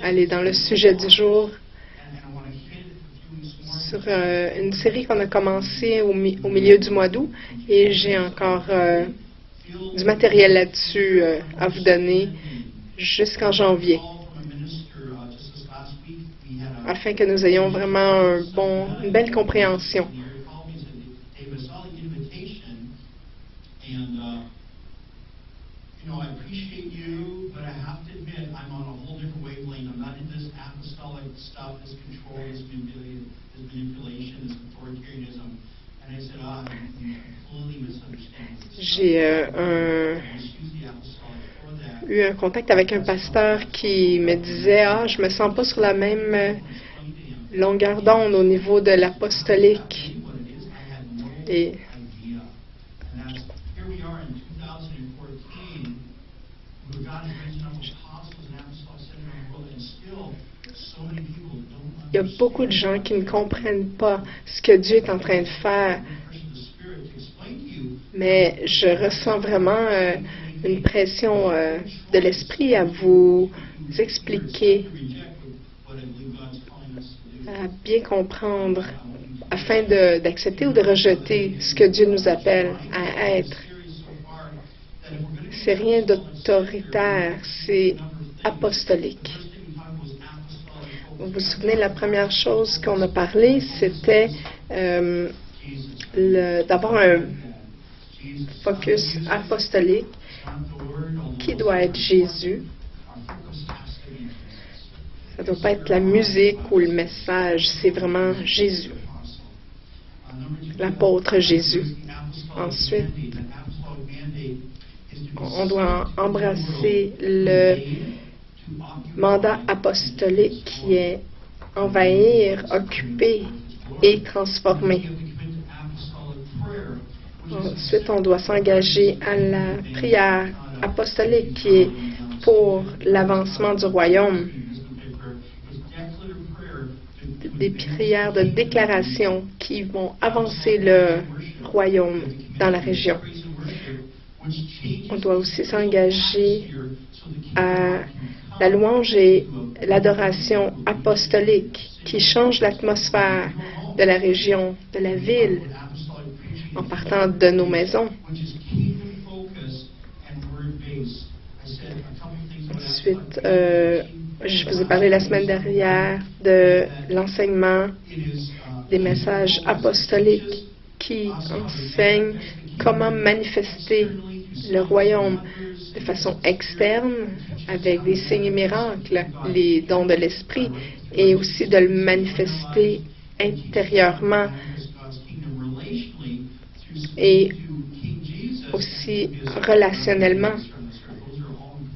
aller dans le sujet du jour sur une série qu'on a commencé au milieu du mois d'août et j'ai encore du matériel là-dessus à vous donner jusqu'en janvier, afin que nous ayons vraiment une belle compréhension. I appreciate you, but I have to admit I'm on a whole different wavelength. I'm not into this apostolic stuff, this control, this manipulation, this authoritarianism. And I said, I'm completely misunderstanding. J'ai eu un contact avec un pasteur qui me disait « je me sens pas sur la même longueur d'onde au niveau de l'apostolique. » Et il y a beaucoup de gens qui ne comprennent pas ce que Dieu est en train de faire. Mais je ressens vraiment une pression de l'Esprit à vous expliquer, à bien comprendre, afin d'accepter ou de rejeter ce que Dieu nous appelle à être. C'est rien d'autoritaire, c'est apostolique. Vous vous souvenez, la première chose qu'on a parlé, c'était d'avoir un focus apostolique qui doit être Jésus. Ça ne doit pas être la musique ou le message, c'est vraiment Jésus, l'apôtre Jésus. Ensuite, on doit embrasser le mandat apostolique qui est envahir, occuper et transformer. Ensuite, on doit s'engager à la prière apostolique qui est pour l'avancement du royaume. Des prières de déclaration qui vont avancer le royaume dans la région. On doit aussi s'engager à la louange et l'adoration apostolique qui change l'atmosphère de la région, de la ville, en partant de nos maisons. Ensuite, je vous ai parlé la semaine dernière de l'enseignement des messages apostoliques qui enseignent comment manifester le royaume de façon externe avec des signes et miracles, les dons de l'esprit, et aussi de le manifester intérieurement et aussi relationnellement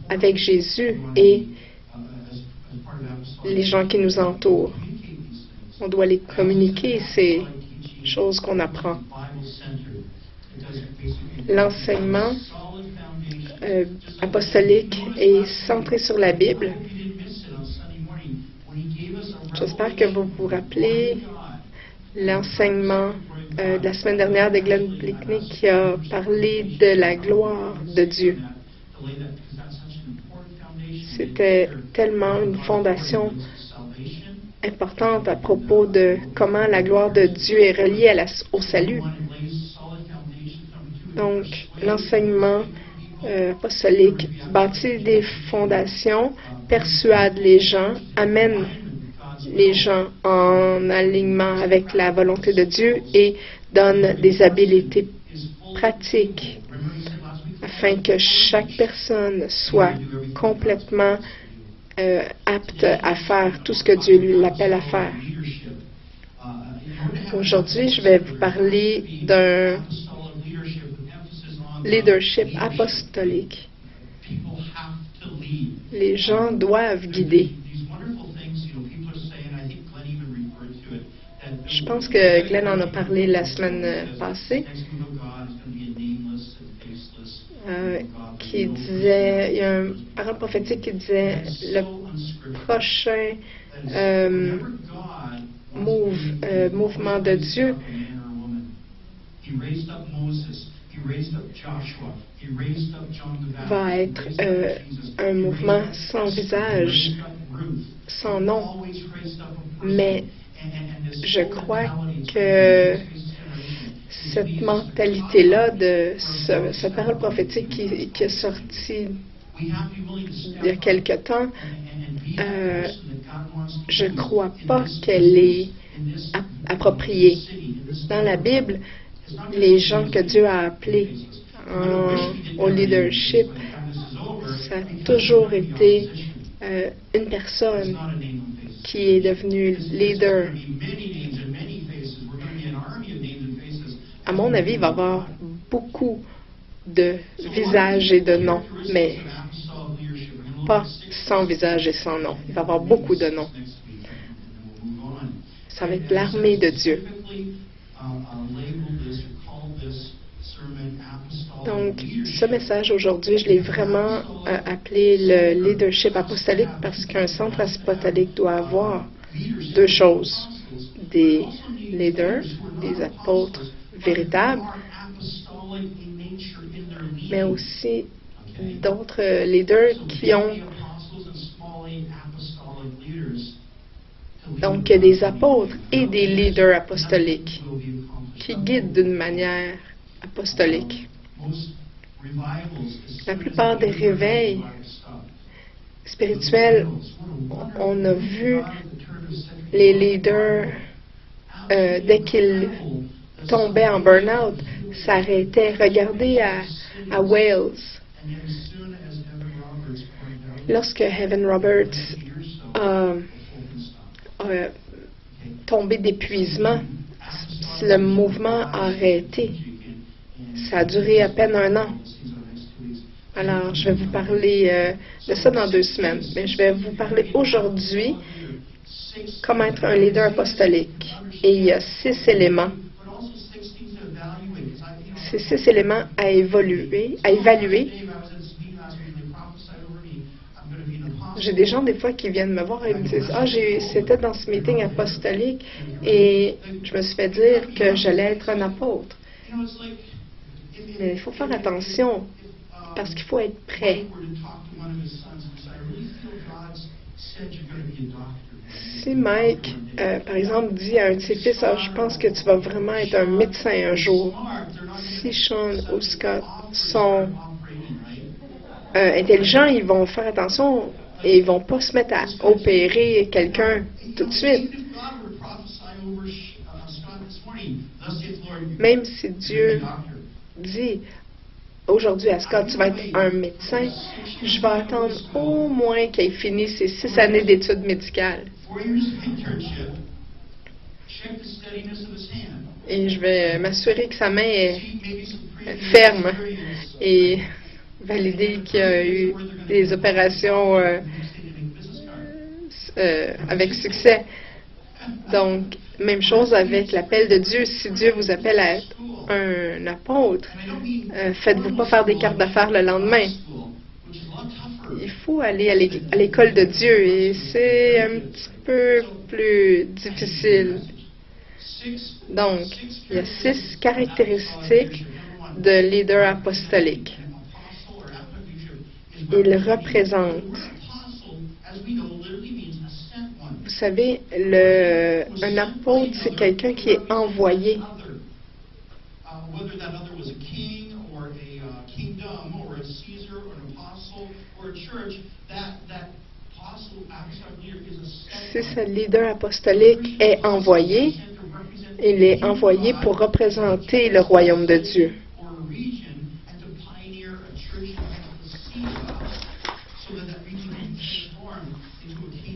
avec Jésus et les gens qui nous entourent. On doit les communiquer, ces choses qu'on apprend. L'enseignement apostolique est centré sur la Bible. J'espère que vous vous rappelez l'enseignement de la semaine dernière de Glenn Blickney qui a parlé de la gloire de Dieu. C'était tellement une fondation importante à propos de comment la gloire de Dieu est reliée au salut. Donc, l'enseignement apostolique bâtit des fondations, persuade les gens, amène les gens en alignement avec la volonté de Dieu et donne des habiletés pratiques afin que chaque personne soit complètement apte à faire tout ce que Dieu l'appelle à faire. Aujourd'hui, je vais vous parler d'un leadership apostolique. Les gens doivent guider. Je pense que Glenn en a parlé la semaine passée, qui disait, il y a un parole prophétique qui disait, le prochain mouvement de Dieu va être un mouvement sans visage. sans nom. Mais je crois que cette mentalité-là de cette parole prophétique qui est sortie il y a quelque temps, je ne crois pas qu'elle est appropriée. Dans la Bible, les gens que Dieu a appelés au leadership, ça a toujours été une personne qui est devenue leader. À mon avis, il va y avoir beaucoup de visages et de noms, mais pas sans visage et sans nom. Il va y avoir beaucoup de noms. Ça va être l'armée de Dieu. Donc, ce message aujourd'hui, je l'ai vraiment appelé le leadership apostolique parce qu'un centre apostolique doit avoir deux choses. Des leaders, des apôtres véritables, mais aussi d'autres leaders qui ont donc des apôtres et des leaders apostoliques qui guident d'une manière apostolique. La plupart des réveils spirituels, on a vu les leaders, dès qu'ils tombaient en burn-out, s'arrêtaient. Regardez à Wales. Lorsque Evan Roberts a tombé d'épuisement, le mouvement a arrêté. Ça a duré à peine 1 an. Alors, je vais vous parler de ça dans 2 semaines. Mais je vais vous parler aujourd'hui comment être un leader apostolique. Et il y a 6 éléments. Ces 6 éléments à évaluer. J'ai des gens, des fois, qui viennent me voir et me disent « Ah, c'était dans ce meeting apostolique et je me suis fait dire que j'allais être un apôtre. » Mais il faut faire attention parce qu'il faut être prêt. Si Mike, par exemple, dit à un de ses fils « Ah, je pense que tu vas vraiment être un médecin un jour. » Si Sean ou Scott sont intelligents, ils vont faire attention et ils ne vont pas se mettre à opérer quelqu'un tout de suite. Même si Dieu dit aujourd'hui à Scott, tu vas être un médecin, je vais attendre au moins qu'il finisse ses 6 années d'études médicales. Et je vais m'assurer que sa main est ferme et valider qu'il y a eu des opérations avec succès. Donc, même chose avec l'appel de Dieu. Si Dieu vous appelle à être un apôtre, faites-vous pas faire des cartes d'affaires le lendemain. Il faut aller à l'école de Dieu et c'est un petit peu plus difficile. Donc, il y a 6 caractéristiques de leader apostolique. Il représente. Vous savez, un apôtre, c'est quelqu'un qui est envoyé. Si ce leader apostolique est envoyé, il est envoyé pour représenter le royaume de Dieu.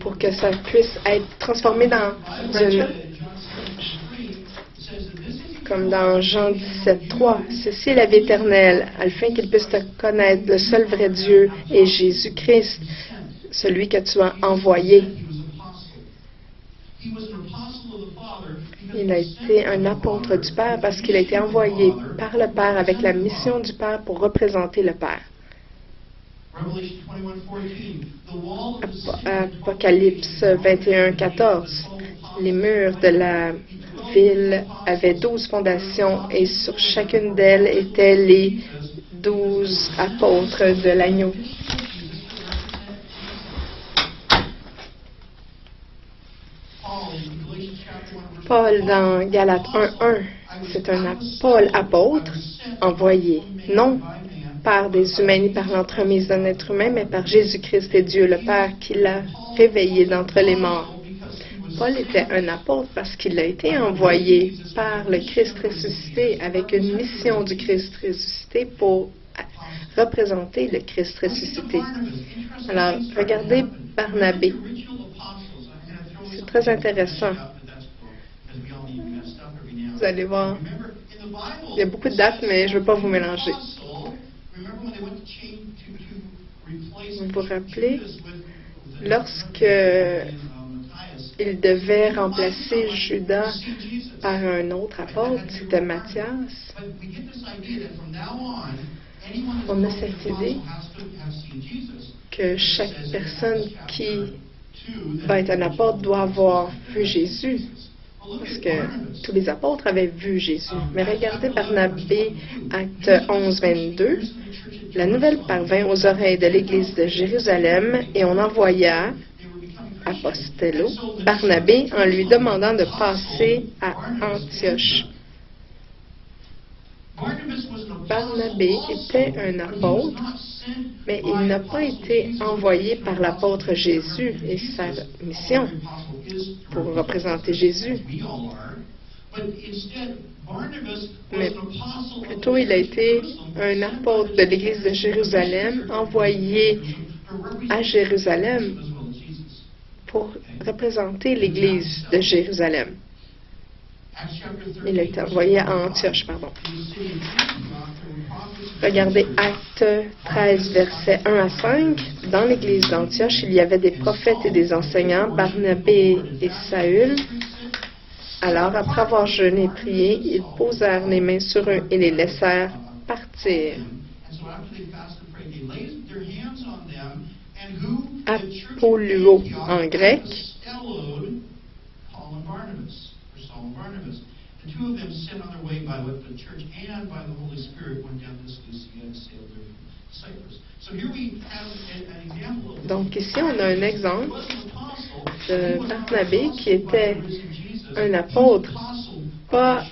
Pour que ça puisse être transformé comme dans Jean 17:3. Ceci est la vie éternelle, afin qu'ils puissent te connaître, le seul vrai Dieu et Jésus-Christ, celui que tu as envoyé. Il a été un apôtre du Père parce qu'il a été envoyé par le Père avec la mission du Père pour représenter le Père. Apocalypse 21:14. Les murs de la ville avaient 12 fondations et sur chacune d'elles étaient les 12 apôtres de l'agneau. Paul dans Galates 1:1, c'est un Paul apôtre envoyé, non par des humains ni par l'entremise d'un être humain, mais par Jésus-Christ et Dieu le Père qui l'a réveillé d'entre les morts. Paul était un apôtre parce qu'il a été envoyé par le Christ ressuscité avec une mission du Christ ressuscité pour représenter le Christ ressuscité. Alors, regardez Barnabé. C'est très intéressant. Vous allez voir, il y a beaucoup de dates, mais je ne veux pas vous mélanger. Vous vous rappelez, lorsque il devait remplacer Judas par un autre apôtre, c'était Matthias, on a cette idée que chaque personne qui va être un apôtre doit avoir vu Jésus, parce que tous les apôtres avaient vu Jésus. Mais regardez Barnabé, acte 11:22. La nouvelle parvint aux oreilles de l'Église de Jérusalem et on envoya Apostello, Barnabé, en lui demandant de passer à Antioche. Barnabé était un apôtre, mais il n'a pas été envoyé par l'apôtre Jésus et sa mission pour représenter Jésus. Mais plutôt, il a été un apôtre de l'Église de Jérusalem, envoyé à Jérusalem pour représenter l'Église de Jérusalem. Il a été envoyé à Antioche, pardon. Regardez Actes 13, versets 1 à 5. Dans l'Église d'Antioche, il y avait des prophètes et des enseignants, Barnabé et Saül. Alors, après avoir jeûné et prié, ils posèrent les mains sur eux et les laissèrent partir. Apolluo en grec. Donc ici, on a un exemple de Barnabé qui était un apôtre, pas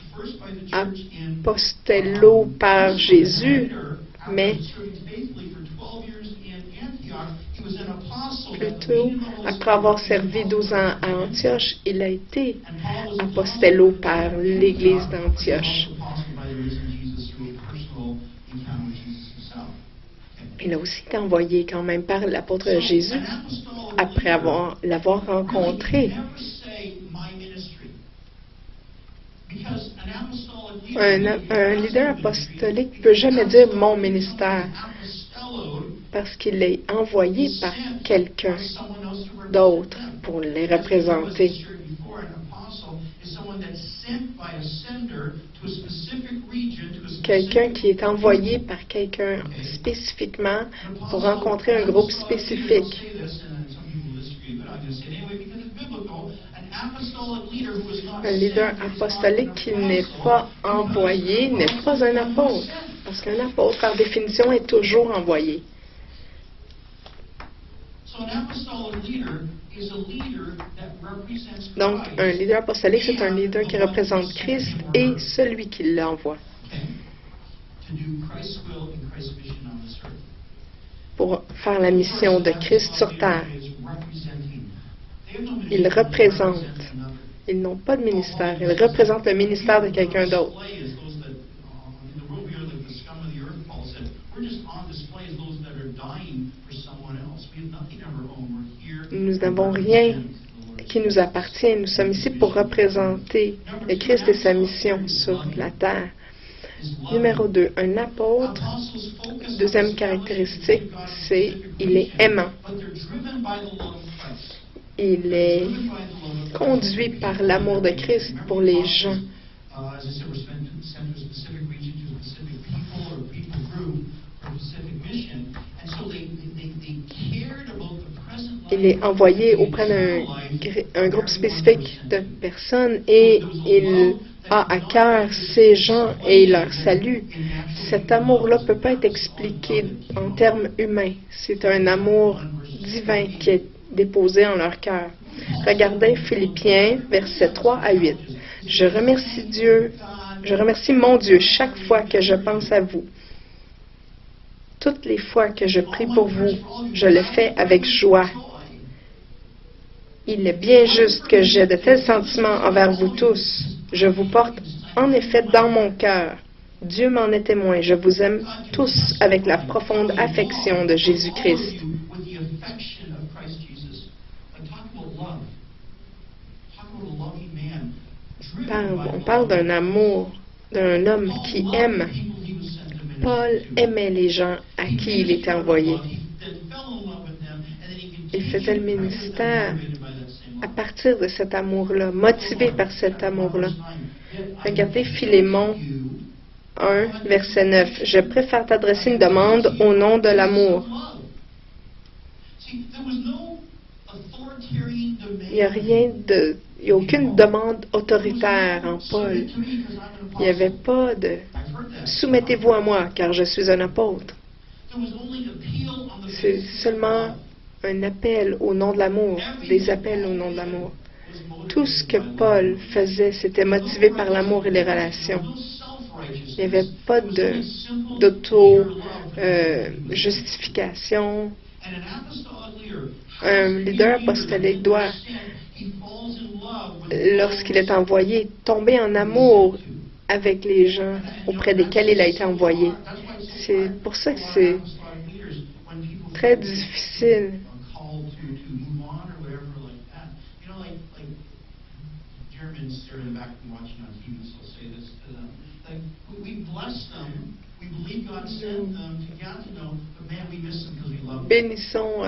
apostello par Jésus, mais plutôt, après avoir servi 12 ans à Antioche, il a été apostello par l'Église d'Antioche. Il a aussi été envoyé quand même par l'apôtre Jésus après l'avoir rencontré. Un leader apostolique ne peut jamais dire « mon ministère » parce qu'il est envoyé par quelqu'un d'autre pour les représenter. Quelqu'un qui est envoyé par quelqu'un spécifiquement pour rencontrer un groupe spécifique. Un leader apostolique qui n'est pas envoyé n'est pas un apôtre, parce qu'un apôtre, par définition, est toujours envoyé. Donc, un leader apostolique, c'est un leader qui représente Christ et celui qui l'envoie. Pour faire la mission de Christ sur terre. Ils représentent. Ils n'ont pas de ministère. Ils représentent le ministère de quelqu'un d'autre. Nous n'avons rien qui nous appartient. Nous sommes ici pour représenter le Christ et sa mission sur la terre. Numéro 2, un apôtre. Deuxième caractéristique, c'est il est aimant. Il est conduit par l'amour de Christ pour les gens. Il est envoyé auprès d'un groupe spécifique de personnes et il a à cœur ces gens et leur salut. Cet amour-là ne peut pas être expliqué en termes humains. C'est un amour divin qui est déposé en leur cœur. Regardez Philippiens, versets 3 à 8. Je remercie Dieu, je remercie mon Dieu chaque fois que je pense à vous. Toutes les fois que je prie pour vous, je le fais avec joie. Il est bien juste que j'ai de tels sentiments envers vous tous. Je vous porte en effet dans mon cœur. Dieu m'en est témoin. Je vous aime tous avec la profonde affection de Jésus-Christ. On parle d'un amour, d'un homme qui aime. Paul aimait les gens à qui il était envoyé. Il faisait le ministère à partir de cet amour-là, motivé par cet amour-là. Regardez Philémon 1, verset 9. Je préfère t'adresser une demande au nom de l'amour. Il n'y a aucune demande autoritaire en Paul. Il n'y avait pas de « soumettez-vous à moi, car je suis un apôtre ». C'est seulement un appel au nom de l'amour, des appels au nom de l'amour. Tout ce que Paul faisait, c'était motivé par l'amour et les relations. Il n'y avait pas d'auto-justification. Un leader apostolique doit, lorsqu'il est envoyé, tomber en amour avec les gens auprès desquels il a été envoyé. C'est pour ça que c'est très difficile. Bénissons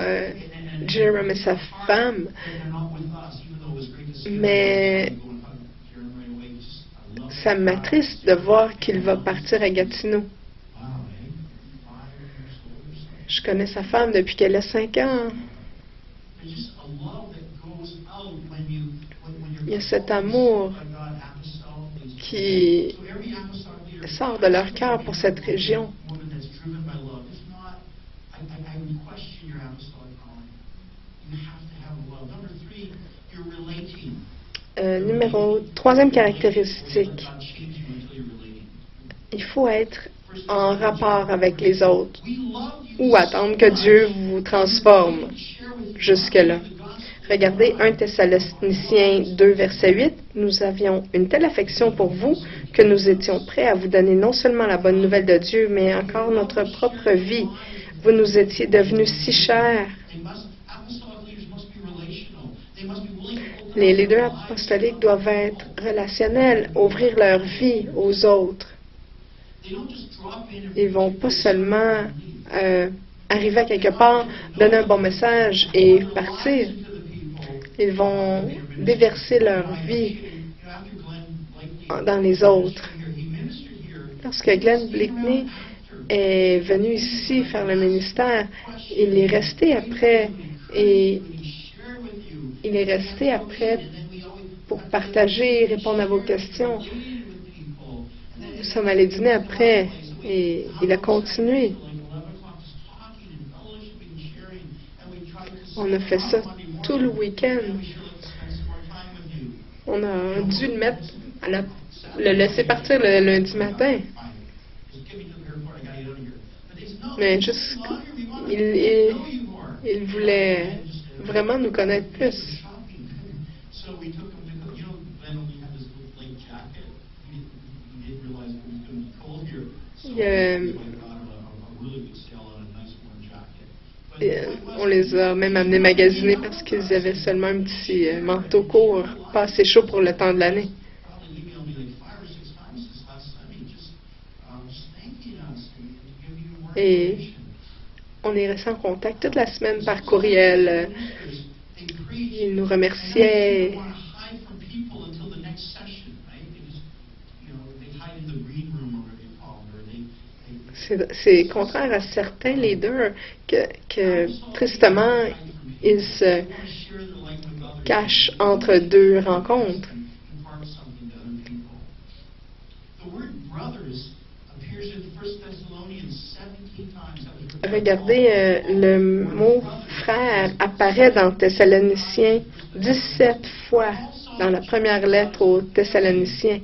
Jerome et sa femme, mais ça m'attriste de voir qu'il va partir à Gatineau. Je connais sa femme depuis qu'elle a 5 ans. Il y a cet amour qui sort de leur cœur pour cette région. Troisième caractéristique, il faut être en rapport avec les autres ou attendre que Dieu vous transforme jusque-là. Regardez 1 Thessaloniciens 2, verset 8. Nous avions une telle affection pour vous que nous étions prêts à vous donner non seulement la bonne nouvelle de Dieu, mais encore notre propre vie. Vous nous étiez devenus si chers. Les leaders apostoliques doivent être relationnels, ouvrir leur vie aux autres. Ils ne vont pas seulement arriver à quelque part, donner un bon message et partir. Ils vont déverser leur vie dans les autres. Lorsque Glenn Blakeney est venu ici faire le ministère, il est resté après pour partager, répondre à vos questions. Nous sommes allés dîner après et il a continué. On a fait ça tout le week-end. On a dû le laisser partir le lundi matin. Mais juste, il voulait vraiment nous connaître plus. On les a même amenés magasiner parce qu'ils avaient seulement un petit manteau court, pas assez chaud pour le temps de l'année. Et on est resté en contact toute la semaine par courriel. Ils nous remerciaient. C'est contraire à certains leaders que tristement, ils se cachent entre deux rencontres. Regardez le mot frère apparaît dans Thessaloniciens 17 fois dans la première lettre aux Thessaloniciens.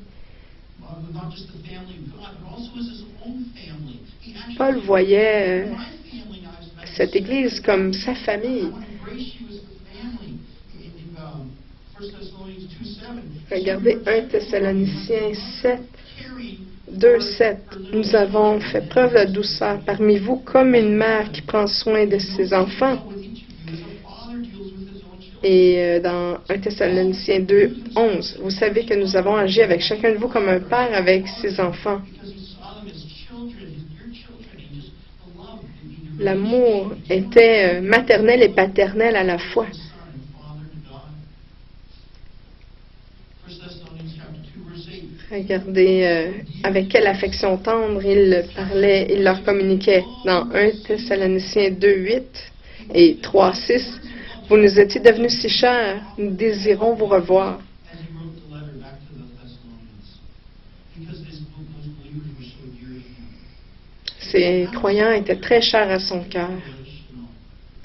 Not just the family of God, but also as his own family. He actually Paul voyait my family now is cette Église comme sa famille. I want to embrace you as the family. In 1 Thessalonians 2:7, Regardez 1 Thessaloniciens 7, carry 2, 7. Nous avons fait preuve de douceur parmi vous comme une mère qui prend soin de ses enfants. with each of you as a father deals with his own children. Et dans 1 Thessaloniciens 2, 11, vous savez que nous avons agi avec chacun de vous comme un père avec ses enfants. Because he saw them as children, your children, and just the love that you L'amour était maternel et paternel à la fois. son and father to God. 1 Thessalonians chapter 2, verse 8. Regardez avec quelle affection tendre il parlait, il leur communiquait. Dans 1 Thessaloniciens 2, 8 et 3, 6, vous nous étiez devenus si chers, nous désirons vous revoir. As he wrote the letter back to the Thessalonians, because those believers were so dear to him. Ces croyants étaient très chers à son cœur. Relational.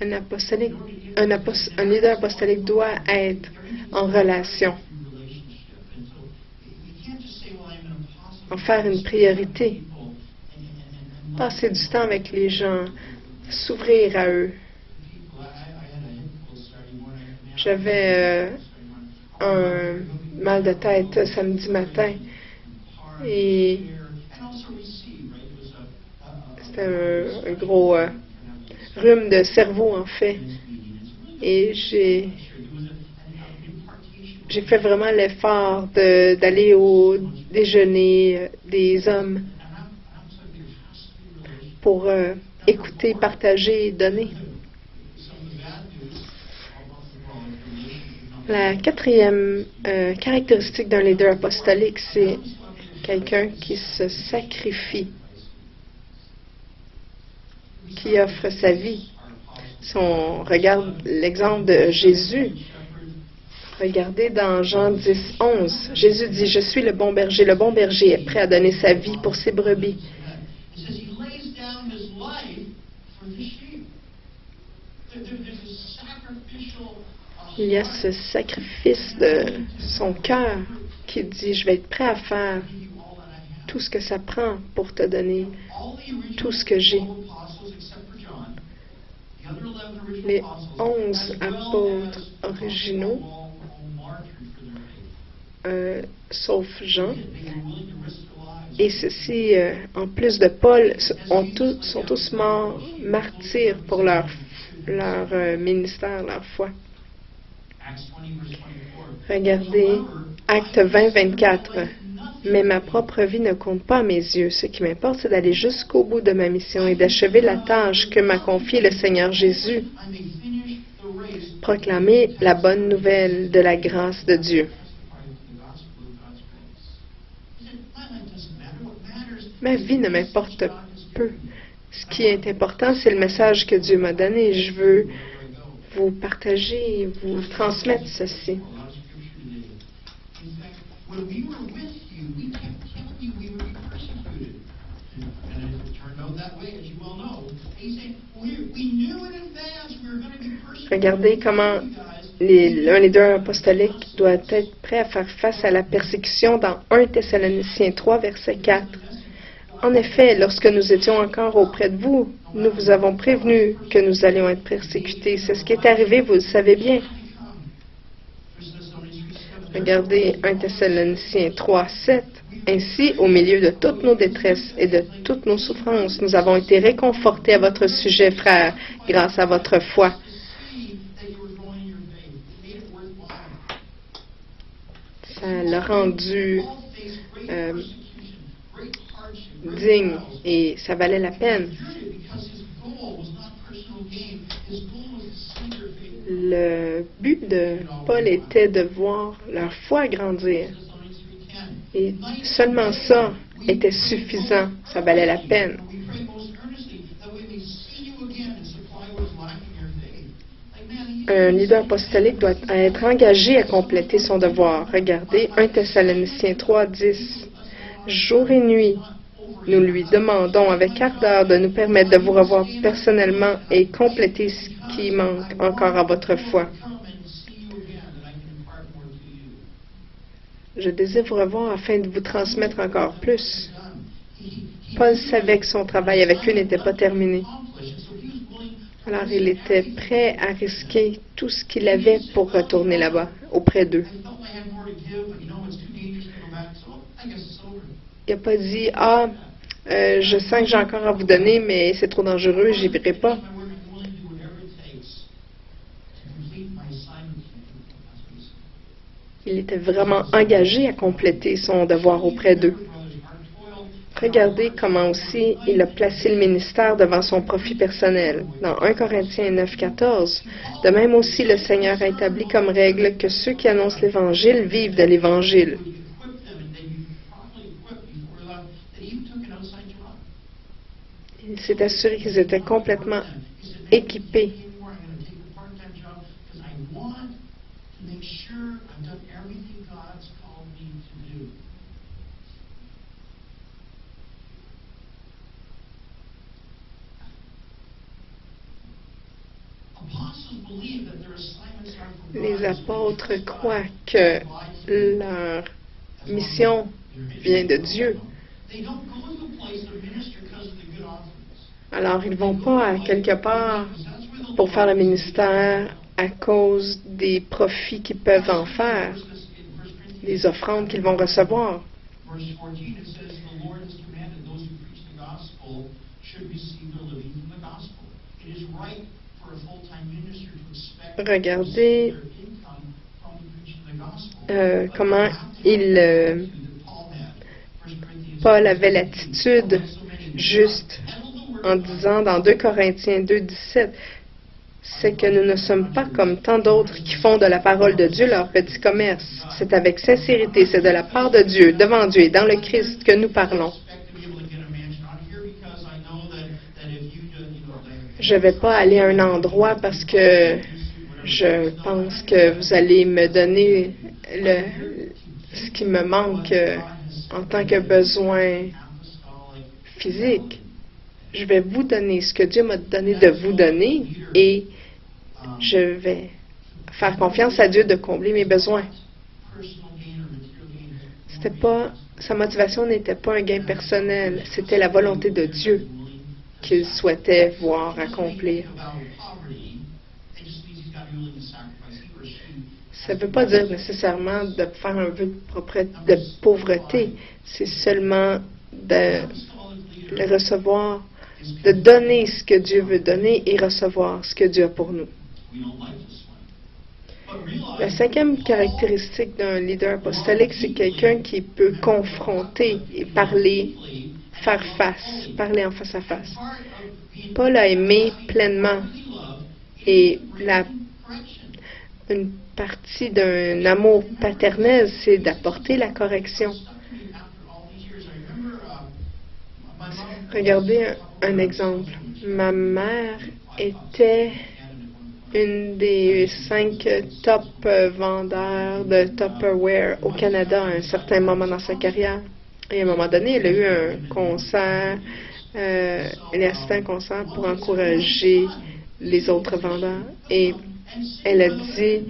Un leader apostolique doit être en relation, Relationship. And so you can't just say, well, I'm an apostle. en faire une priorité. People and Passer du temps avec les gens, s'ouvrir à eux. people. I had a hip pull Saturday morning. Man, J'avais Saturday morning. un mal de tête samedi matin Hard, et clear, and also receive, right? It was c'était un gros rhume de cerveau en fait. Et j'ai fait vraiment l'effort d'aller au déjeuner des hommes pour écouter, partager et donner. La quatrième caractéristique d'un leader apostolique, c'est quelqu'un qui se sacrifie, qui offre sa vie. Si on regarde l'exemple de Jésus, regardez dans Jean 10, 11, Jésus dit, « Je suis le bon berger est prêt à donner sa vie pour ses brebis. » It says he lays down his life for the sheep. There's a sacrificial Il y a ce sacrifice de son cœur qui dit, « Je vais être prêt à faire give you all that I have. tout ce que ça prend pour te donner All the original tout ce que j'ai. » 12 apostles except for John. The other 11 original Les apostles, 11 as well apôtres as originaux, all martyred for their faith. sauf Jean, They were willing to risk their lives. et ceux-ci, en plus de Paul, sont tous morts martyrs pour leur ministère, leur foi. Acts 20, verse 24. Regardez Acte 20, 24. Mais ma propre vie ne compte pas à mes yeux. Ce qui m'importe, c'est d'aller jusqu'au bout de ma mission et d'achever la tâche que m'a confiée le Seigneur Jésus. I may finish the race. Proclamer la bonne nouvelle de la grâce de Dieu. Ma vie ne m'importe peu. Ce qui est important, c'est le message que Dieu m'a donné. Je veux vous partager et vous transmettre ceci. When we were with you, we kept telling you we would be persecuted. And it turned out that way, as you well know. He said, we knew in advance we were going to be persecuted. Regardez comment un leader apostolique doit être prêt à faire face à la persécution dans 1 Thessaloniciens 3, verset 4. En effet, lorsque nous étions encore auprès de vous, nous vous avons prévenu que nous allions être persécutés. C'est ce qui est arrivé, vous le savez bien. Regardez 1 Thessaloniciens 3, 7. Ainsi, au milieu de toutes nos détresses et de toutes nos souffrances, nous avons été réconfortés à votre sujet, frères, grâce à votre foi. Ça l'a rendu digne et ça valait la peine. Le but de Paul était de voir leur foi grandir. Et seulement ça était suffisant. Ça valait la peine. Un leader apostolique doit être engagé à compléter son devoir. Regardez 1 Thessaloniciens 3, 10. Jour et nuit, Nous lui demandons avec ardeur de nous permettre de vous revoir personnellement et compléter ce qui manque encore à votre foi. Je désire vous revoir afin de vous transmettre encore plus. Paul savait que son travail avec eux n'était pas terminé. Alors il était prêt à risquer tout ce qu'il avait pour retourner là-bas, auprès d'eux. Il n'a pas dit, « Ah, je sens que j'ai encore à vous donner, mais c'est trop dangereux, j'y irai pas. » Il était vraiment engagé à compléter son devoir auprès d'eux. Regardez comment aussi il a placé le ministère devant son profit personnel. Dans 1 Corinthiens 9, 14, de même aussi le Seigneur a établi comme règle que ceux qui annoncent l'Évangile vivent de l'Évangile. Il s'est assuré qu'ils étaient complètement équipés. Les apôtres croient que leur mission vient de Dieu. Alors, ils ne vont pas à quelque part pour faire le ministère à cause des profits qu'ils peuvent en faire, des offrandes qu'ils vont recevoir. Regardez comment Paul avait l'attitude juste en disant dans 2 Corinthiens 2, 17, c'est que nous ne sommes pas comme tant d'autres qui font de la parole de Dieu leur petit commerce. C'est avec sincérité, c'est de la part de Dieu, devant Dieu et dans le Christ que nous parlons. Je ne vais pas aller à un endroit parce que je pense que vous allez me donner ce qui me manque en tant que besoin physique. Je vais vous donner ce que Dieu m'a donné de vous donner et je vais faire confiance à Dieu de combler mes besoins. Sa motivation n'était pas un gain personnel, c'était la volonté de Dieu qu'il souhaitait voir accomplir. Ça ne veut pas dire nécessairement de faire un vœu de pauvreté, c'est seulement de le recevoir, de donner ce que Dieu veut donner et recevoir ce que Dieu a pour nous. La cinquième caractéristique d'un leader apostolique, c'est quelqu'un qui peut confronter et parler, faire face, parler en face à face. Paul a aimé pleinement et une partie d'un amour paternel, c'est d'apporter la correction. Regardez un exemple. Ma mère était une des 5 top vendeurs de Tupperware au Canada à un certain moment dans sa carrière. Et à un moment donné, elle a eu un concert, elle a assisté à un concert pour encourager les autres vendeurs. Et elle a dit,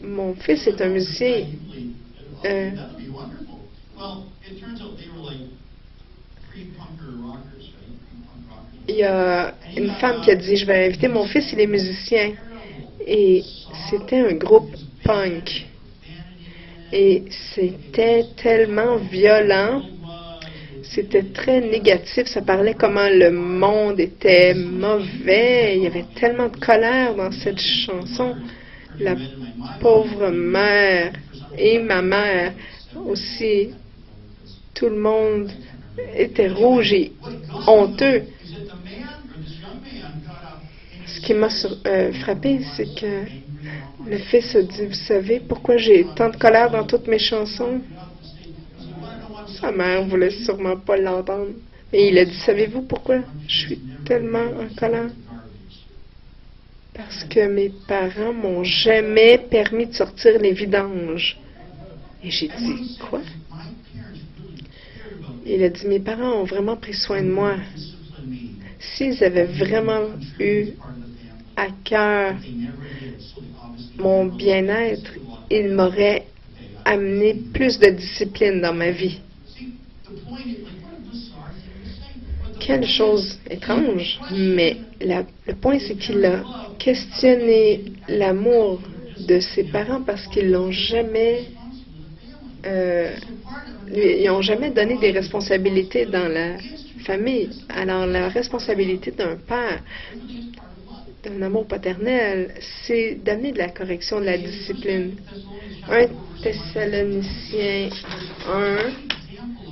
mon fils est un musicien. Il y a une femme qui a dit, je vais inviter mon fils, il est musicien. Et c'était un groupe punk. Et c'était tellement violent, c'était très négatif, ça parlait comment le monde était mauvais, il y avait tellement de colère dans cette chanson. La pauvre mère et ma mère aussi, tout le monde était rouge et honteux. Ce qui m'a frappé, c'est que le fils a dit, vous savez pourquoi j'ai tant de colère dans toutes mes chansons? Sa mère ne voulait sûrement pas l'entendre. Et il a dit, savez-vous pourquoi je suis tellement en colère? Parce que mes parents m'ont jamais permis de sortir les vidanges. Et j'ai dit, quoi? Il a dit, mes parents ont vraiment pris soin de moi. S'ils avaient vraiment eu à cœur mon bien-être, ils m'auraient amené plus de discipline dans ma vie. Quelle chose étrange, mais le point, c'est qu'il a questionné l'amour de ses parents parce qu'ils l'ont jamais, ils n'ont jamais donné des responsabilités dans la famille. Alors, la responsabilité d'un père, d'un amour paternel, c'est d'amener de la correction, de la discipline. 1 Thessaloniciens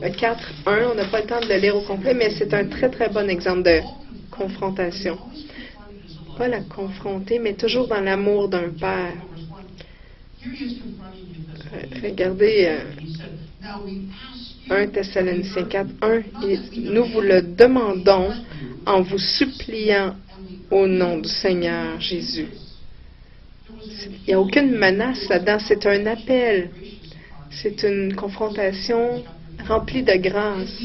4:1, on n'a pas le temps de le lire au complet, mais c'est un très, très bon exemple de confrontation. Pas la confronter, mais toujours dans l'amour d'un père. Regardez 1 Thessaloniciens 4:1, nous vous le demandons en vous suppliant au nom du Seigneur Jésus. Il n'y a aucune menace là-dedans, c'est un appel. C'est une confrontation remplie de grâce.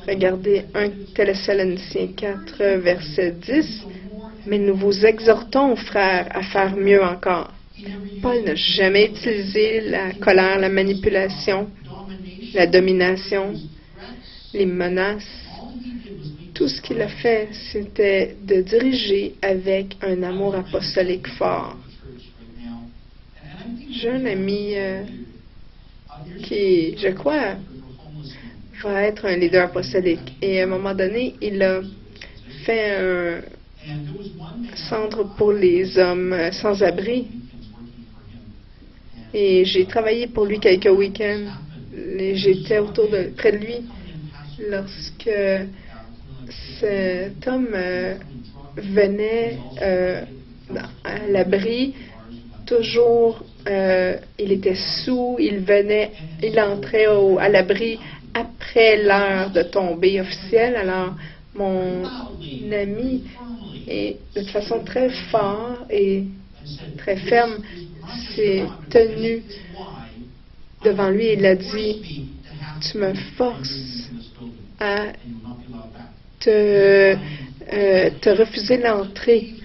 Regardez 1 Thessaloniciens 4, verset 10. Mais nous vous exhortons, frères, à faire mieux encore. Paul n'a jamais utilisé la colère, la manipulation, la domination, les menaces. Tout ce qu'il a fait, c'était de diriger avec un amour apostolique fort. J'ai un ami qui, je crois, va être un leader apostolique. Et à un moment donné, il a fait un centre pour les hommes sans-abri. Et j'ai travaillé pour lui quelques week-ends. J'étais près de lui lorsque cet homme venait à l'abri. Toujours, il était sous, il entrait à l'abri après l'heure de tombée officielle. Alors, mon ami, et de façon très forte et très ferme, s'est tenu devant lui et il a dit, tu me forces à te refuser l'entrée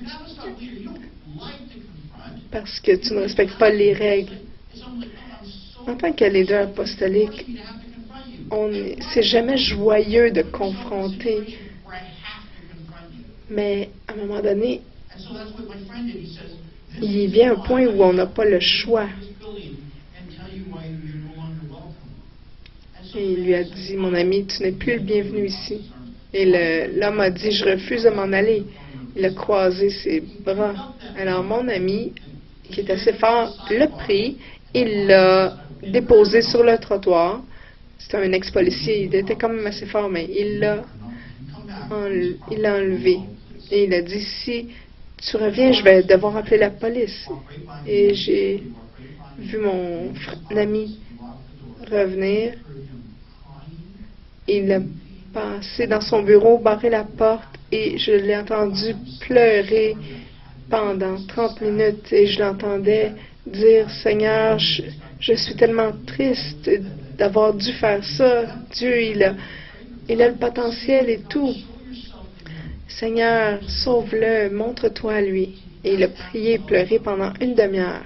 parce que tu ne respectes pas les règles. En tant que leader apostolique, c'est jamais joyeux de confronter. Mais à un moment donné, il vient un point où on n'a pas le choix. Et il lui a dit, mon ami, tu n'es plus le bienvenu ici. Et l'homme a dit, je refuse de m'en aller. Il a croisé ses bras. Alors mon ami, qui est assez fort, l'a pris, il l'a déposé sur le trottoir. C'était un ex-policier, il était quand même assez fort, mais il l'a enlevé. Et il a dit, si tu reviens, je vais devoir appeler la police. Et j'ai vu mon ami revenir. Il a passé dans son bureau, barré la porte et je l'ai entendu pleurer pendant 30 minutes et je l'entendais dire, Seigneur, je suis tellement triste d'avoir dû faire ça. Dieu, il a le potentiel et tout. Seigneur, sauve-le, montre-toi à lui. Et il a prié et pleuré pendant une demi-heure.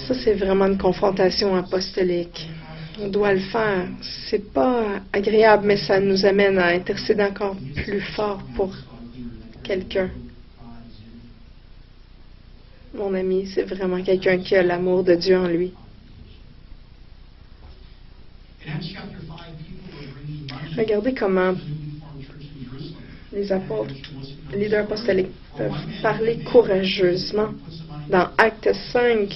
Ça, c'est vraiment une confrontation apostolique. On doit le faire. C'est pas agréable, mais ça nous amène à intercéder encore plus fort pour quelqu'un. Mon ami, c'est vraiment quelqu'un qui a l'amour de Dieu en lui. Regardez comment les apôtres, les leaders apostoliques peuvent parler courageusement. Dans Actes 5,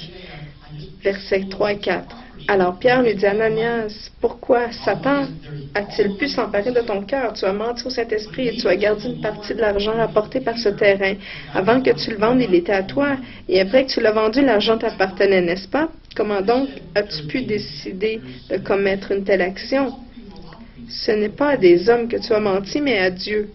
versets 3 et 4. Alors Pierre lui dit, Ananias, pourquoi Satan a-t-il pu s'emparer de ton cœur? Tu as menti au Saint-Esprit et tu as gardé une partie de l'argent rapporté par ce terrain. Avant que tu le vendes, il était à toi. Et après que tu l'as vendu, l'argent t'appartenait, n'est-ce pas? Comment donc as-tu pu décider de commettre une telle action? Ce n'est pas à des hommes que tu as menti, mais à Dieu.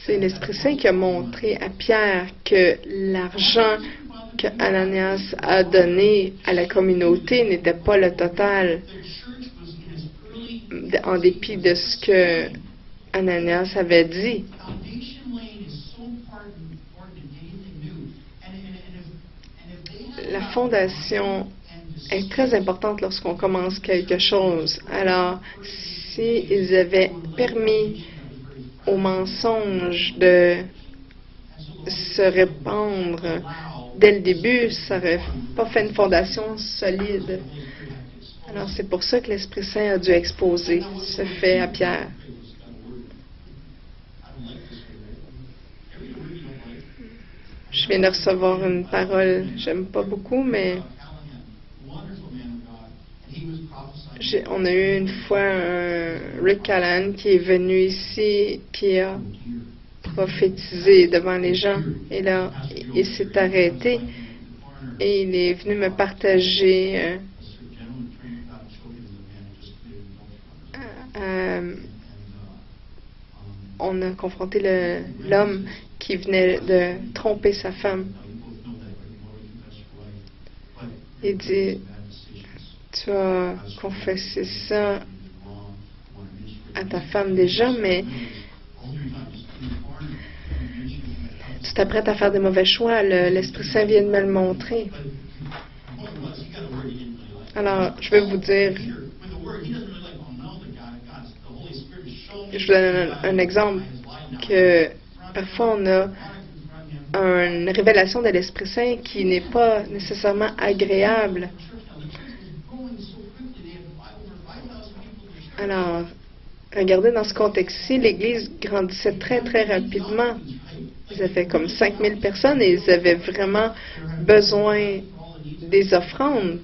C'est l'Esprit Saint qui a montré à Pierre que l'argent que Ananias a donné à la communauté n'était pas le total, en dépit de ce que Ananias avait dit. La fondation est très importante lorsqu'on commence quelque chose. Alors, s'ils avaient permis aux mensonges de se répandre dès le début, ça n'aurait pas fait une fondation solide. Alors, c'est pour ça que l'Esprit Saint a dû exposer ce fait à Pierre. Je viens de recevoir une parole, j'aime pas beaucoup, mais on a eu une fois un Rick Callan qui est venu ici, qui a prophétisé devant les gens. Et là, il s'est arrêté et il est venu me partager on a confronté l'homme qui venait de tromper sa femme. Il dit, tu as confessé ça à ta femme déjà, mais tu t'apprêtes à faire des mauvais choix. L'Esprit Saint vient de me le montrer. Alors, je vais vous dire, je vous donne un exemple, que parfois on a une révélation de l'Esprit Saint qui n'est pas nécessairement agréable. Alors, regardez dans ce contexte-ci, l'Église grandissait très, très rapidement. Ils avaient comme 5000 personnes et ils avaient vraiment besoin des offrandes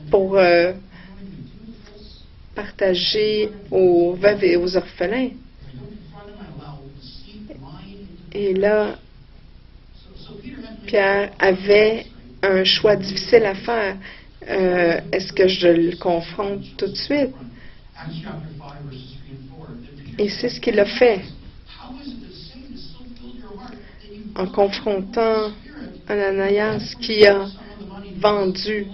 pour partager aux veuves et aux orphelins. Et là, Pierre avait un choix difficile à faire. Est-ce que je le confronte tout de suite? Et c'est ce qu'il a fait. En confrontant Ananias qui a vendu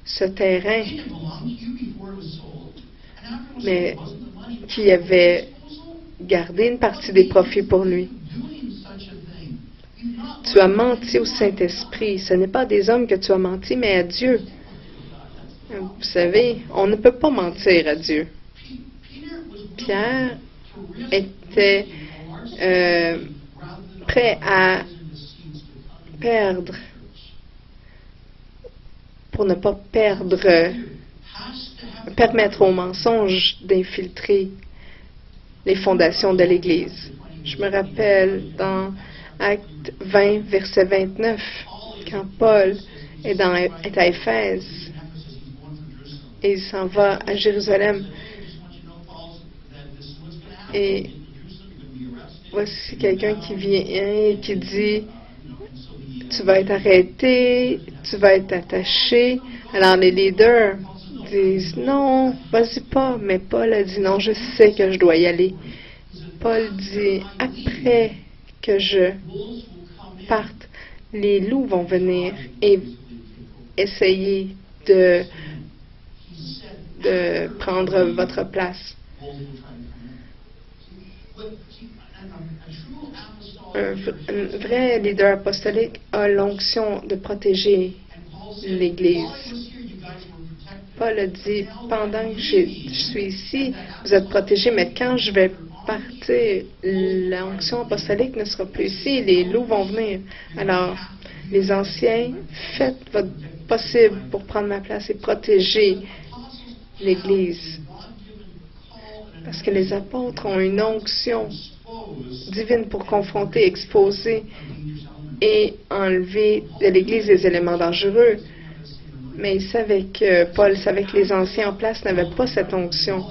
ce terrain, mais qui avait gardé une partie des profits pour lui. Tu as menti au Saint-Esprit. Ce n'est pas à des hommes que tu as menti, mais à Dieu. Vous savez, on ne peut pas mentir à Dieu. Pierre était prêt à perdre pour ne pas permettre aux mensonges d'infiltrer les fondations de l'Église. Je me rappelle dans Acte 20, verset 29, quand Paul est à Éphèse et il s'en va à Jérusalem. Et voici quelqu'un qui vient et qui dit, tu vas être arrêté, tu vas être attaché. Alors les leaders disent, non, vas-y pas. Mais Paul a dit, non, je sais que je dois y aller. Paul dit, après que je parte, les loups vont venir et essayer de prendre votre place. Un vrai leader apostolique a l'onction de protéger l'Église. Paul a dit, pendant que je suis ici, vous êtes protégés, mais quand je vais partir, l'onction apostolique ne sera plus ici, les loups vont venir. Alors, les anciens, faites votre possible pour prendre ma place et protéger l'Église. Parce que les apôtres ont une onction divine pour confronter, exposer et enlever de l'Église les éléments dangereux. Mais il savait que Paul savait que les anciens en place n'avaient pas cette onction.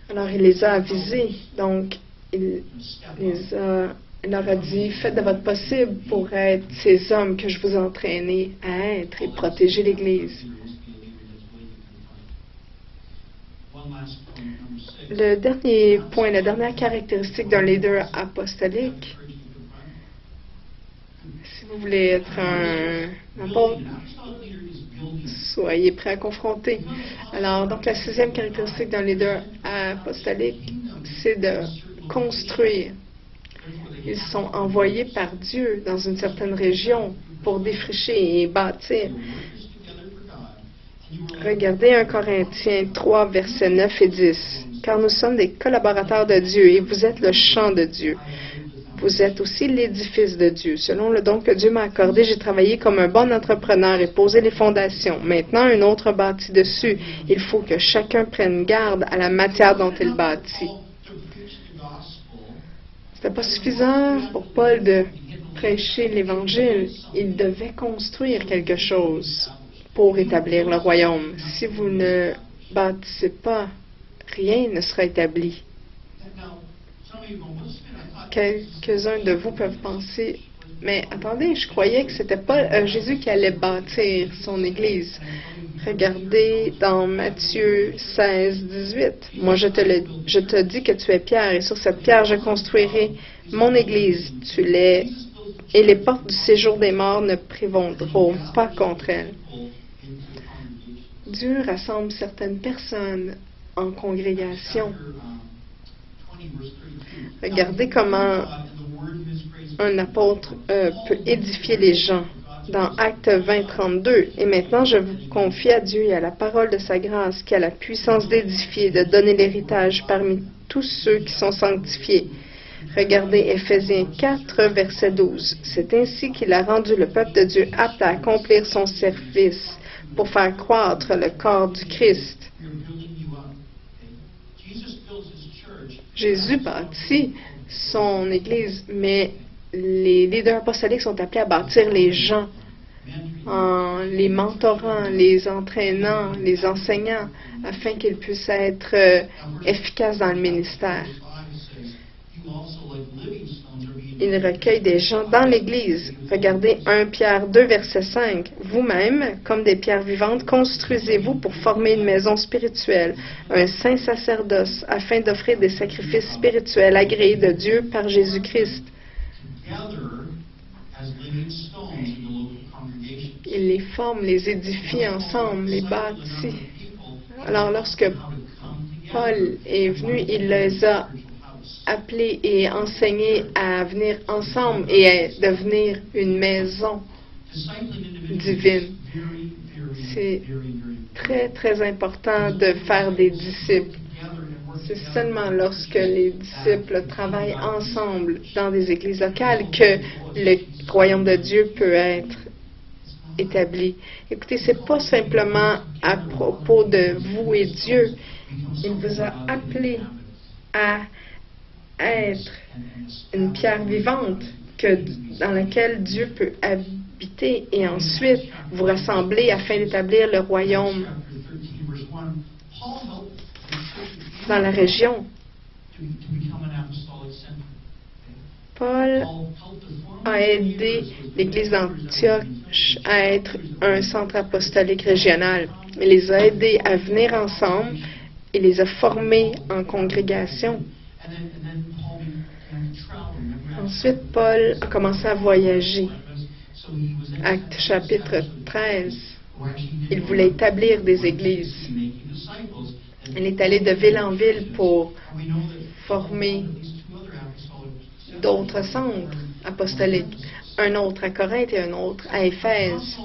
Alors il les a avisés. Donc il leur a dit, faites de votre possible pour être ces hommes que je vous ai entraînés à être et protéger l'Église. Le dernier point, la dernière caractéristique d'un leader apostolique, vous voulez être un apôtre, soyez prêts à confronter. Alors, donc, la 6e caractéristique d'un leader apostolique, c'est de construire. Ils sont envoyés par Dieu dans une certaine région pour défricher et bâtir. Regardez 1 Corinthiens 3, versets 9 et 10. « Car nous sommes des collaborateurs de Dieu et vous êtes le champ de Dieu. Vous êtes aussi l'édifice de Dieu. Selon le don que Dieu m'a accordé, j'ai travaillé comme un bon entrepreneur et posé les fondations. Maintenant, un autre bâtit dessus. Il faut que chacun prenne garde à la matière dont il bâtit. » C'était pas suffisant pour Paul de prêcher l'Évangile. Il devait construire quelque chose pour établir le royaume. Si vous ne bâtissez pas, rien ne sera établi. Quelques-uns de vous peuvent penser, mais attendez, je croyais que c'était pas Jésus qui allait bâtir son Église. Regardez dans Matthieu 16, 18. Moi, je te dis que tu es Pierre, et sur cette pierre, je construirai mon Église. Tu l'es, et les portes du séjour des morts ne prévaudront pas contre elle. Dieu rassemble certaines personnes en congrégation. Regardez comment un apôtre peut édifier les gens. Dans Actes 20, 32, « Et maintenant je vous confie à Dieu et à la parole de sa grâce, qui a la puissance d'édifier, de donner l'héritage parmi tous ceux qui sont sanctifiés. » Regardez Éphésiens 4, verset 12. « C'est ainsi qu'il a rendu le peuple de Dieu apte à accomplir son service pour faire croître le corps du Christ. » Jésus bâtit son Église, mais les leaders apostoliques sont appelés à bâtir les gens en les mentorant, les entraînant, les enseignant, afin qu'ils puissent être efficaces dans le ministère. Ils recueillent des gens dans l'Église. Regardez 1 Pierre 2, verset 5. « Vous-même, comme des pierres vivantes, construisez-vous pour former une maison spirituelle, un saint sacerdoce, afin d'offrir des sacrifices spirituels agréés de Dieu par Jésus-Christ. » Il les forme, les édifie ensemble, les bâtit. Alors, lorsque Paul est venu, il les a appelés et enseignés à venir ensemble et à devenir une maison divine. C'est très, très important de faire des disciples. C'est seulement lorsque les disciples travaillent ensemble dans des églises locales que le royaume de Dieu peut être établi. Écoutez, c'est pas simplement à propos de vous et Dieu. Il vous a appelé à être une pierre vivante dans laquelle Dieu peut habiter et ensuite vous rassembler afin d'établir le royaume dans la région. Paul a aidé l'Église d'Antioche à être un centre apostolique régional. Il les a aidés à venir ensemble et les a formés en congrégation. Ensuite, Paul a commencé à voyager. Acte chapitre 13. Il voulait établir des églises. Il est allé de ville en ville pour former d'autres centres apostoliques. Un autre à Corinthe et un autre à Éphèse.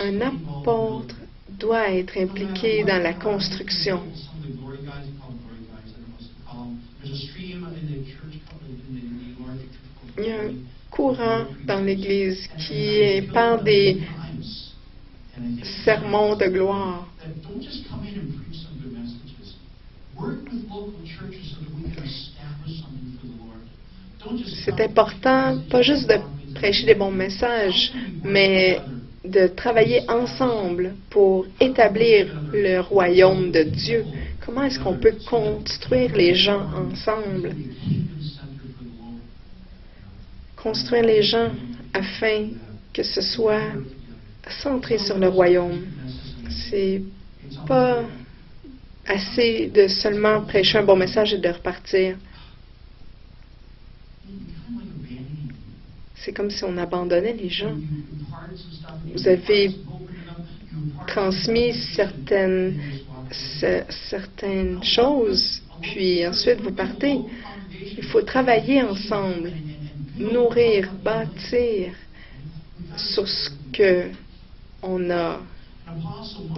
Un apôtre doit être impliqué dans la construction. Il y a un courant dans l'Église qui parle des sermons de gloire. C'est important, pas juste de prêcher des bons messages, mais de travailler ensemble pour établir le royaume de Dieu. Comment est-ce qu'on peut construire les gens ensemble? Construire les gens afin que ce soit centré sur le royaume. C'est pas assez de seulement prêcher un bon message et de repartir. c'est comme si on abandonnait les gens. Vous avez transmis certaines choses, puis ensuite vous partez. Il faut travailler ensemble, nourrir, bâtir sur ce que on a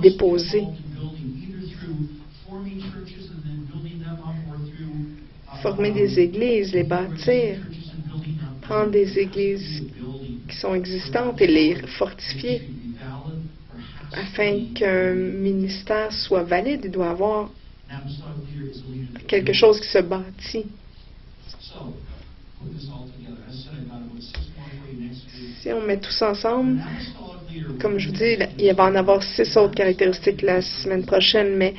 déposé. Former des églises, les bâtir, prendre des églises qui sont existantes et les fortifier afin qu'un ministère soit valide. Il doit avoir quelque chose qui se bâtit. Si on met tout ça ensemble, comme je vous dis, il va en avoir 6 autres caractéristiques la semaine prochaine, mais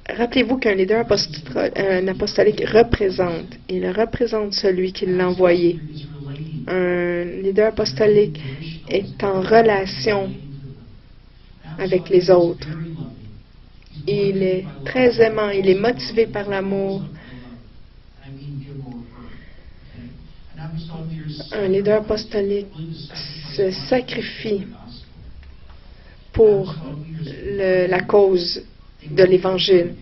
rappelez-vous qu'un leader apostolique représente. Il représente celui qui l'a envoyé. Un leader apostolique est en relation avec les autres. Il est très aimant, il est motivé par l'amour. Un leader apostolique se sacrifie pour la cause de l'Évangile.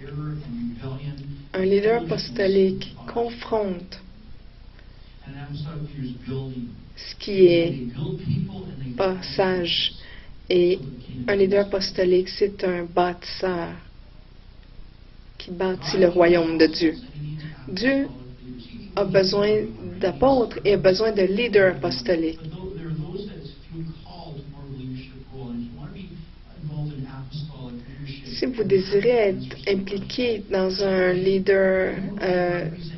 Un leader apostolique confronte ce qui est pas sage. Et un leader apostolique, c'est un bâtisseur qui bâtit le royaume de Dieu. Dieu a besoin d'apôtres et a besoin de leaders apostoliques. Si vous désirez être impliqué dans un leader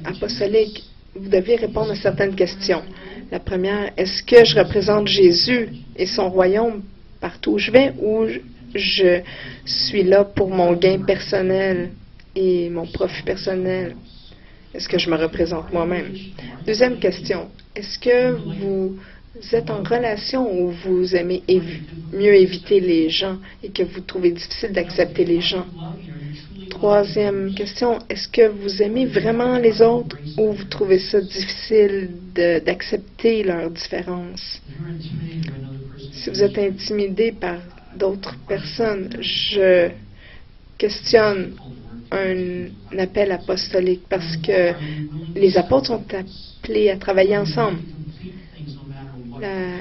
apostolique, vous devez répondre à certaines questions. La première, est-ce que je représente Jésus et son royaume partout où je vais, ou je suis là pour mon gain personnel et mon profit personnel? Est-ce que je me représente moi-même? Deuxième question, est-ce que vous êtes en relation ou vous aimez mieux éviter les gens et que vous trouvez difficile d'accepter les gens? Troisième question, est-ce que vous aimez vraiment les autres ou vous trouvez ça difficile d'accepter leurs différences? Si vous êtes intimidé par d'autres personnes, je questionne un appel apostolique parce que les apôtres sont appelés à travailler ensemble. La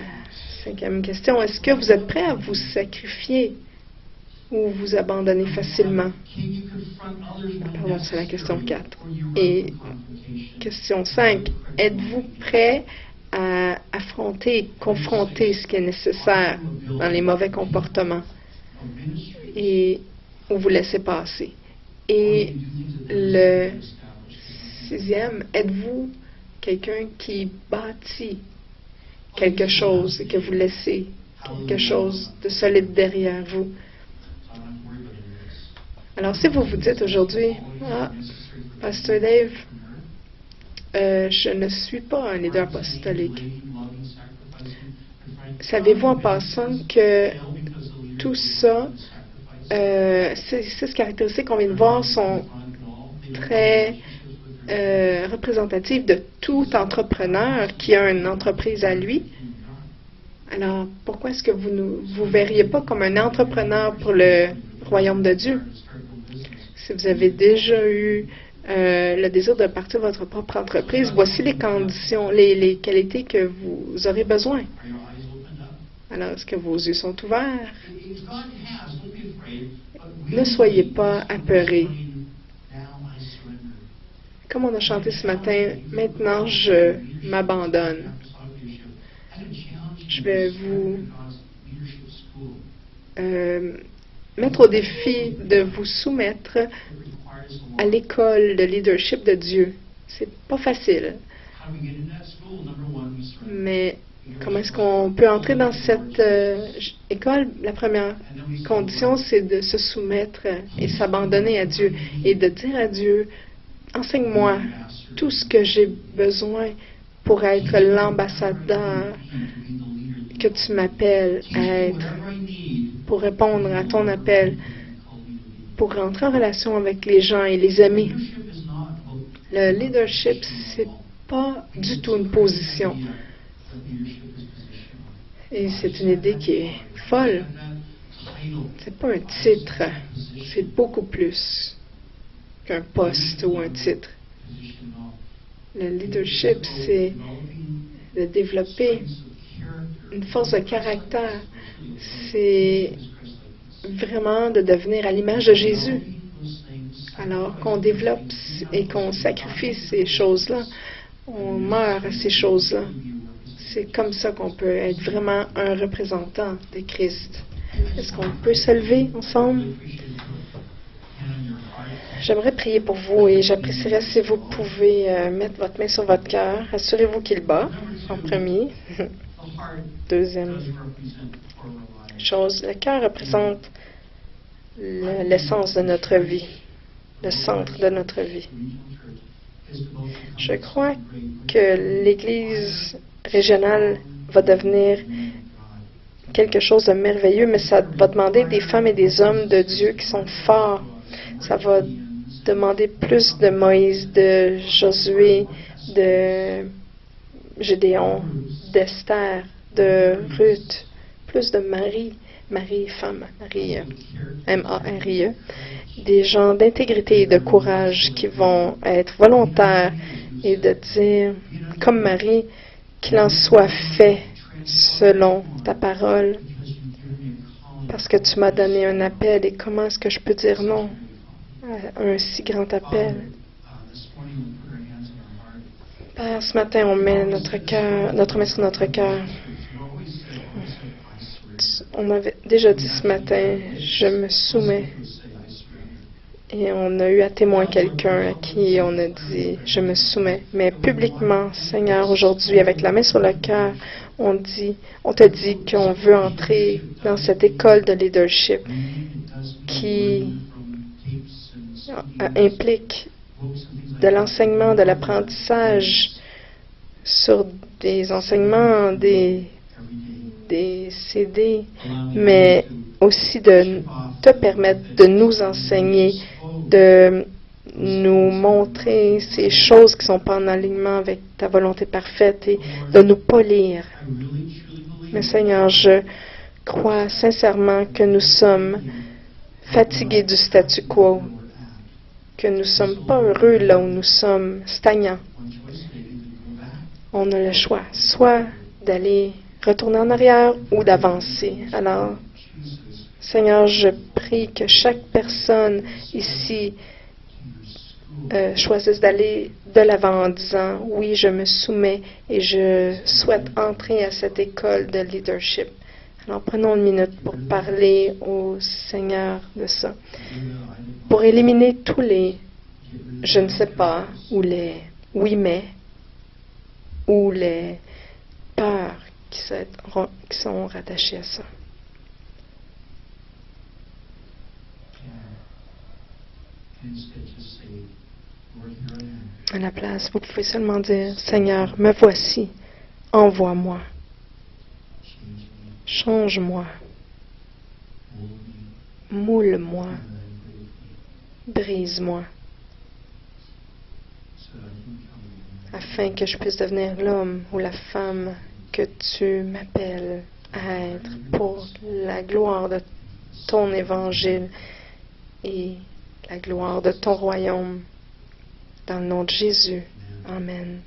cinquième question, est-ce que vous êtes prêt à vous sacrifier ou vous abandonner facilement? Pardon, c'est la question 4. Et question 5, êtes-vous prêt à affronter, confronter ce qui est nécessaire dans les mauvais comportements et ou vous laissez passer? Et le 6e, êtes-vous quelqu'un qui bâtit quelque chose et que vous laissez quelque chose de solide derrière vous? Alors, si vous vous dites aujourd'hui, Pasteur Dave, je ne suis pas un leader apostolique. Savez-vous en passant que tout ça, ces 6 caractéristiques qu'on vient de voir sont très représentatives de tout entrepreneur qui a une entreprise à lui? Alors, pourquoi est-ce que vous ne vous verriez pas comme un entrepreneur pour le royaume de Dieu? Si vous avez déjà eu le désir de partir de votre propre entreprise, voici les conditions, les qualités que vous aurez besoin. Alors, est-ce que vos yeux sont ouverts? Ne soyez pas apeurés. Comme on a chanté ce matin, maintenant je m'abandonne. Je vais vous mettre au défi de vous soumettre à l'école de leadership de Dieu. C'est pas facile. Mais comment est-ce qu'on peut entrer dans cette école? La première condition, c'est de se soumettre et s'abandonner à Dieu et de dire à Dieu, enseigne-moi tout ce que j'ai besoin pour être l'ambassadeur que tu m'appelles à être, pour répondre à ton appel, pour rentrer en relation avec les gens et les amis. Le leadership, c'est pas du tout une position. Et c'est une idée qui est folle. C'est pas un titre, c'est beaucoup plus qu'un poste ou un titre. Le leadership, c'est de développer une force de caractère. C'est vraiment de devenir à l'image de Jésus. Alors qu'on développe et qu'on sacrifie ces choses-là, on meurt à ces choses-là. C'est comme ça qu'on peut être vraiment un représentant de Christ. Est-ce qu'on peut se lever ensemble? J'aimerais prier pour vous et j'apprécierais si vous pouvez mettre votre main sur votre cœur. Assurez-vous qu'il bat en premier. Deuxième chose, le cœur représente l'essence de notre vie, le centre de notre vie. Je crois que l'Église régionale va devenir quelque chose de merveilleux, mais ça va demander des femmes et des hommes de Dieu qui sont forts. Ça va demander plus de Moïse, de Josué, de Gédéon, d'Esther, de Ruth, plus de Marie, femme, Marie, M-A-R-I-E, des gens d'intégrité et de courage qui vont être volontaires et de dire, comme Marie, qu'il en soit fait selon ta parole, parce que tu m'as donné un appel et comment est-ce que je peux dire non à un si grand appel? Père, ce matin, on met notre main sur notre cœur. On m'avait déjà dit ce matin, je me soumets. Et on a eu à témoin quelqu'un à qui on a dit, je me soumets. Mais publiquement, Seigneur, aujourd'hui, avec la main sur le cœur, on te dit qu'on veut entrer dans cette école de leadership qui implique de l'enseignement, de l'apprentissage sur des enseignements, des CD, mais aussi de te permettre de nous enseigner, de nous montrer ces choses qui ne sont pas en alignement avec ta volonté parfaite et de nous polir. Mais Seigneur, je crois sincèrement que nous sommes fatigués du statu quo, que nous ne sommes pas heureux là où nous sommes, stagnants. On a le choix, soit d'aller retourner en arrière ou d'avancer. Alors, Seigneur, je prie que chaque personne ici choisisse d'aller de l'avant en disant, oui, je me soumets et je souhaite entrer à cette école de leadership. Alors, prenons une minute pour parler au Seigneur de ça. Pour éliminer tous les je ne sais pas, ou les oui mais, ou les peurs qui sont rattachées à ça. À la place, vous pouvez seulement dire, Seigneur, me voici, envoie-moi, change-moi, moule-moi, brise-moi, afin que je puisse devenir l'homme ou la femme que tu m'appelles à être pour la gloire de ton évangile et la gloire de ton royaume. Dans le nom de Jésus. Amen.